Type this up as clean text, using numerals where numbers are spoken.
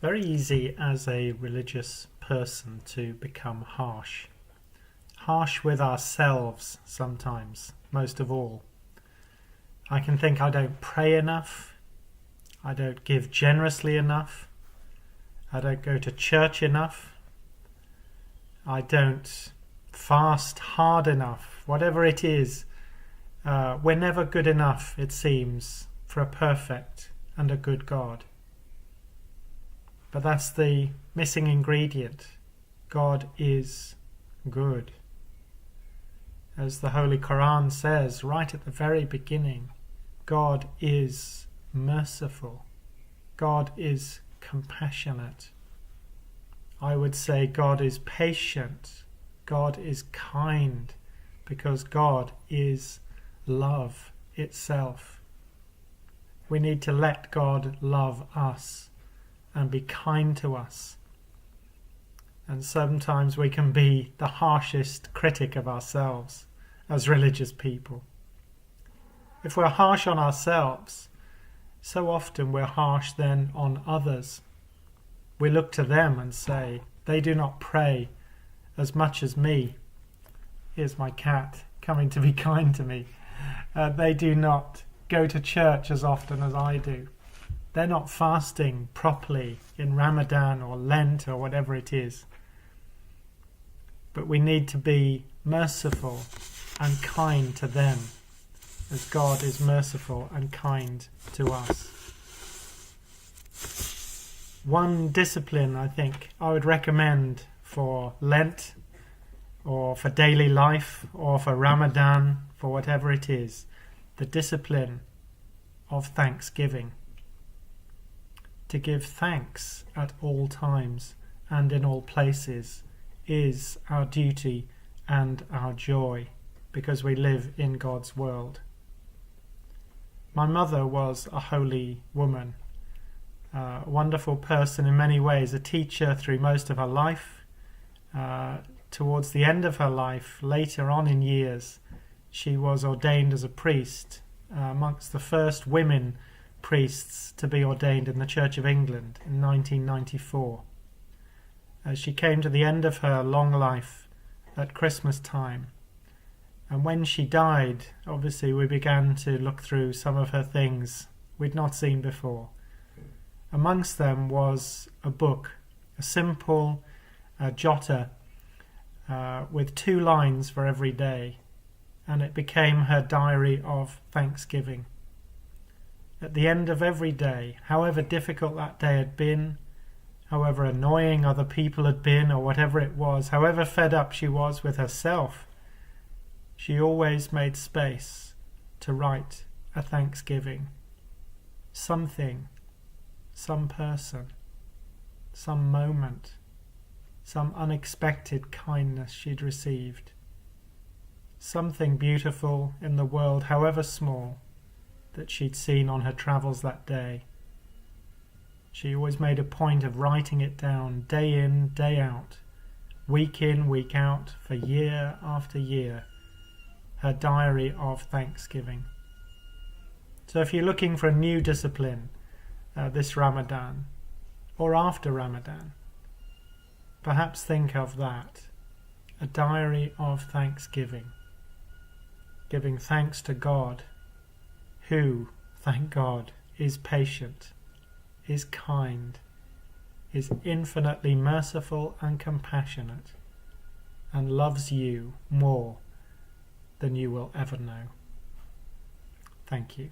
very easy as a religious person to become harsh. Harsh with ourselves sometimes, most of all. I can think I don't pray enough, I don't give generously enough, I don't go to church enough, I don't fast hard enough, whatever it is. We're never good enough, it seems, for a perfect and a good God. But that's the missing ingredient. God is good. As the Holy Quran says right at the very beginning, God is merciful. God is compassionate. I would say God is patient. God is kind, because God is love itself. We need to let God love us and be kind to us. And sometimes we can be the harshest critic of ourselves as religious people. If we're harsh on ourselves, so often we're harsh then on others. We look to them and say, they do not pray as much as me. Here's my cat coming to be kind to me. They do not go to church as often as I do. They're not fasting properly in Ramadan or Lent or whatever it is. But we need to be merciful and kind to them, as God is merciful and kind to us. One discipline I think I would recommend for Lent, or for daily life, or for Ramadan, for whatever it is, the discipline of thanksgiving. To give thanks at all times and in all places is our duty and our joy, because we live in God's world. My mother was a holy woman, a wonderful person in many ways, a teacher through most of her life. Towards the end of her life, later on in years, she was ordained as a priest, amongst the first women priests to be ordained in the Church of England in 1994. As she came to the end of her long life at Christmas time, and when she died, obviously we began to look through some of her things we'd not seen before. Amongst them was a book, a simple jotter with 2 lines for every day, and it became her diary of thanksgiving. At the end of every day, however difficult that day had been, however annoying other people had been, or whatever it was, however fed up she was with herself, she always made space to write a thanksgiving. Something, some person, some moment, some unexpected kindness she'd received. Something beautiful in the world, however small, that she'd seen on her travels that day. She always made a point of writing it down day in, day out, week in, week out, for year after year, her diary of thanksgiving. So if you're looking for a new discipline this Ramadan, or after Ramadan, perhaps think of that, a diary of thanksgiving, giving thanks to God, who, thank God, is patient, is kind, is infinitely merciful and compassionate, and loves you more than you will ever know. Thank you.